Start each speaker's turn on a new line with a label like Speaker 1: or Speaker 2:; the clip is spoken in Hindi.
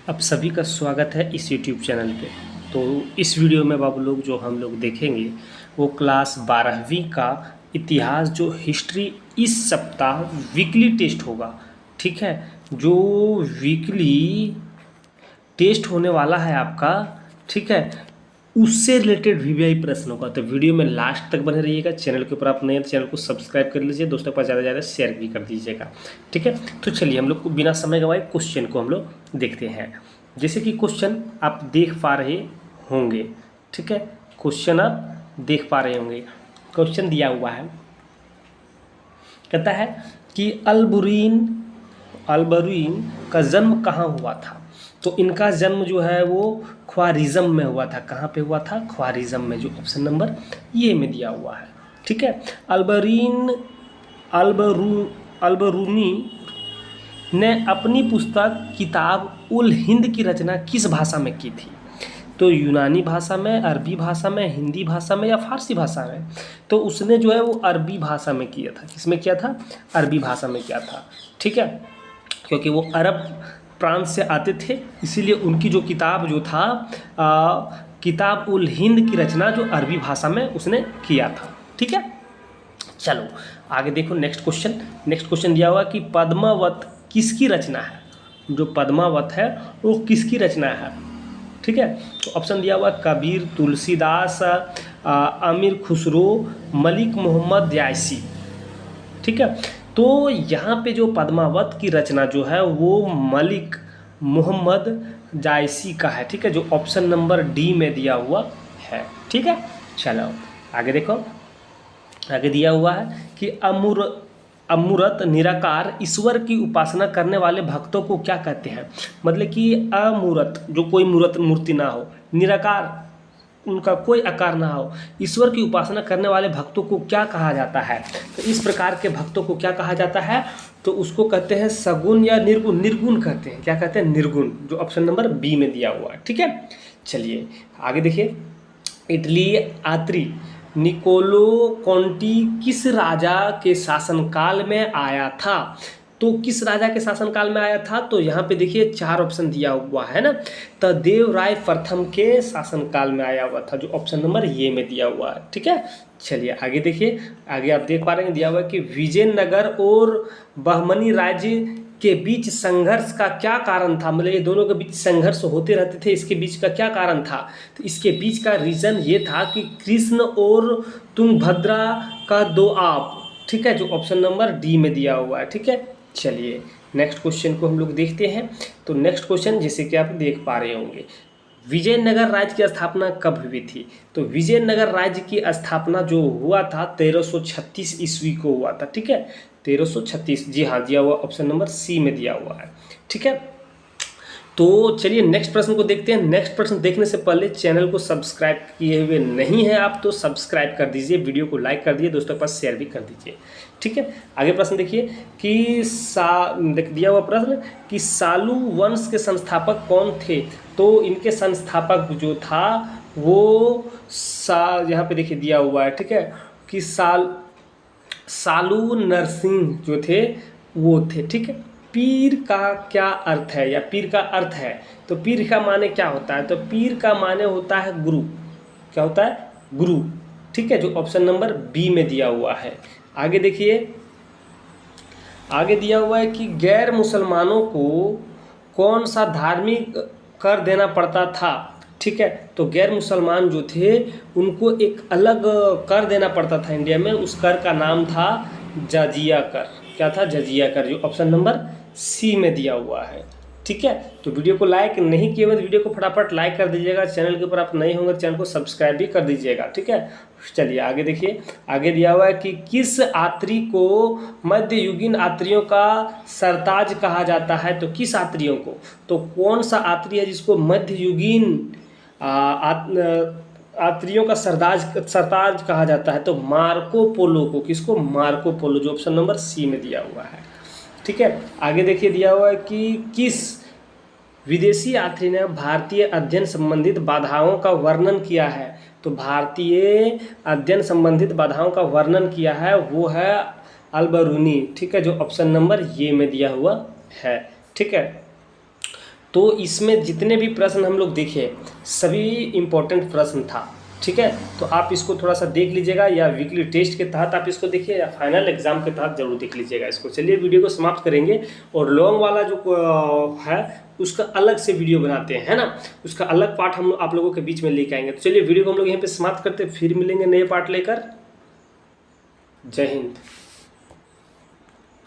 Speaker 1: आप सभी का स्वागत है इस यूट्यूब चैनल पे। तो इस वीडियो में बाबू लोग जो हम लोग देखेंगे वो क्लास 12वीं का इतिहास जो हिस्ट्री इस सप्ताह वीकली टेस्ट होगा। ठीक है, जो वीकली टेस्ट होने वाला है आपका, ठीक है, उससे रिलेटेड वीवीआई प्रश्न होगा। तो वीडियो में लास्ट तक बने रहिएगा। चैनल के ऊपर आप नए हैं तो चैनल को सब्सक्राइब कर लीजिए, दोस्तों पर ज़्यादा से ज़्यादा शेयर भी कर दीजिएगा। ठीक है, तो चलिए हम लोग को बिना समय गंवाए क्वेश्चन को हम लोग देखते हैं। जैसे कि क्वेश्चन आप देख पा रहे होंगे, ठीक है, क्वेश्चन आप देख पा रहे होंगे। क्वेश्चन दिया हुआ है, कहता है कि अलबरूइन का जन्म कहाँ हुआ था। तो इनका जन्म जो है वो ख्वारिज़म में हुआ था। कहाँ पे हुआ था? ख्वारिज़म में, जो ऑप्शन नंबर ये में दिया हुआ है। ठीक है, अलबरूनी ने अपनी पुस्तक किताब उल हिंद की रचना किस भाषा में की थी? तो यूनानी भाषा में, अरबी भाषा में, हिंदी भाषा में या फारसी भाषा में? तो उसने जो है वो अरबी भाषा में किया था। किस में किया था? अरबी भाषा में किया था। ठीक है, क्योंकि वो अरब प्रांत से आते थे, इसीलिए उनकी जो किताब जो था किताब उल हिंद की रचना जो अरबी भाषा में उसने किया था। ठीक है, चलो आगे देखो। नेक्स्ट क्वेश्चन दिया हुआ कि पद्मावत किसकी रचना है? जो पद्मावत है वो किसकी रचना है? ठीक है, तो ऑप्शन दिया हुआ कबीर, तुलसीदास, अमीर खुसरो, मलिक मोहम्मद यासी। ठीक है, तो यहाँ पे जो पद्मावत की रचना जो है वो मलिक मोहम्मद जायसी का है। ठीक है, जो ऑप्शन नंबर डी में दिया हुआ है। ठीक है, चलो आगे देखो। आगे दिया हुआ है कि अमूर्त निराकार ईश्वर की उपासना करने वाले भक्तों को क्या कहते हैं? मतलब कि अमूर्त, जो कोई मूर्ति ना हो, निराकार, उनका कोई आकार ना हो, ईश्वर की उपासना करने वाले भक्तों को क्या कहा जाता है? तो इस प्रकार के भक्तों को क्या कहा जाता है? तो उसको कहते हैं सगुण या निर्गुण। निर्गुण कहते हैं। क्या कहते हैं? निर्गुण, जो ऑप्शन नंबर बी में दिया हुआ है। ठीक है, चलिए आगे देखिए। इटली आत्री निकोलो कॉन्टी किस राजा के शासनकाल में आया था? तो किस राजा के शासनकाल में आया था? तो यहाँ पे देखिए चार ऑप्शन दिया हुआ है ना। तो देवराय प्रथम के शासनकाल में आया हुआ था, जो ऑप्शन नंबर ये में दिया हुआ है। ठीक है, चलिए आगे देखिए। आगे आप देख पा रहे हैं दिया हुआ है कि विजयनगर और बहमनी राज्य के बीच संघर्ष का क्या कारण था? मतलब ये दोनों के बीच संघर्ष होते रहते थे, इसके बीच का क्या कारण था? तो इसके बीच का रीज़न ये था कि कृष्ण और तुंगभद्रा का दो आप। ठीक है, जो ऑप्शन नंबर डी में दिया हुआ है। ठीक है, चलिए नेक्स्ट क्वेश्चन को हम लोग देखते हैं। तो नेक्स्ट क्वेश्चन जैसे कि आप देख पा रहे होंगे, विजयनगर राज्य की स्थापना कब हुई थी? तो विजयनगर राज्य की स्थापना जो हुआ था 1336 ईस्वी को हुआ था। ठीक है, 1336, जी हाँ, दिया हुआ ऑप्शन नंबर सी में दिया हुआ है। ठीक है, तो चलिए नेक्स्ट प्रश्न को देखते हैं। नेक्स्ट प्रश्न देखने से पहले चैनल को सब्सक्राइब किए हुए नहीं है आप तो सब्सक्राइब कर दीजिए, वीडियो को लाइक कर दीजिए, दोस्तों के पास शेयर भी कर दीजिए। ठीक है, आगे प्रश्न देखिए कि दिया हुआ प्रश्न कि सालू वंश के संस्थापक कौन थे? तो इनके संस्थापक जो था वो यहाँ पे देखिए दिया हुआ है। ठीक है, कि सालू नरसिंह जो थे वो थे। ठीक है, पीर का क्या अर्थ है या पीर का अर्थ है? तो पीर का माने क्या होता है? तो पीर का माने होता है गुरु। क्या होता है? गुरु। ठीक है, जो ऑप्शन नंबर बी में दिया हुआ है। आगे देखिए, आगे दिया हुआ है कि गैर मुसलमानों को कौन सा धार्मिक कर देना पड़ता था? ठीक है, तो गैर मुसलमान जो थे उनको एक अलग कर देना पड़ता था इंडिया में। उस कर का नाम था जजिया कर। क्या था? जजिया कर, जो ऑप्शन नंबर सी में दिया हुआ है। ठीक है, तो वीडियो को लाइक नहीं किए हुए तो वीडियो को फटाफट लाइक कर दीजिएगा। चैनल के ऊपर आप नए होंगे तो चैनल को सब्सक्राइब भी कर दीजिएगा। ठीक है, चलिए आगे देखिए। आगे दिया हुआ है कि किस आत्री को मध्ययुगीन आत्रियों का सरताज कहा जाता है? तो किस आत्रियों को? तो कौन सा आत्री है जिसको मध्ययुगीन आत्रियों का सरताज कहा जाता है? तो मार्को पोलो को। किसको? मार्को पोलो, जो ऑप्शन नंबर सी में दिया हुआ है। ठीक है, आगे देखिए दिया हुआ है कि किस विदेशी यात्री ने भारतीय अध्ययन संबंधित बाधाओं का वर्णन किया है? तो भारतीय अध्ययन संबंधित बाधाओं का वर्णन किया है वो है अलबरूनी। ठीक है, जो ऑप्शन नंबर ये में दिया हुआ है। ठीक है, तो इसमें जितने भी प्रश्न हम लोग देखे सभी इम्पोर्टेंट प्रश्न था। ठीक है, तो आप इसको थोड़ा सा देख लीजिएगा, या वीकली टेस्ट के तहत आप इसको देखिए, या फाइनल एग्जाम के तहत जरूर देख लीजिएगा इसको। चलिए वीडियो को समाप्त करेंगे, और लॉन्ग वाला जो है उसका अलग से वीडियो बनाते हैं, है ना, उसका अलग पार्ट हम आप लोगों के बीच में लेके आएंगे। तो चलिए वीडियो को हम लोग यहीं पे समाप्त करते हैं, फिर मिलेंगे नए पार्ट लेकर। जय हिंद।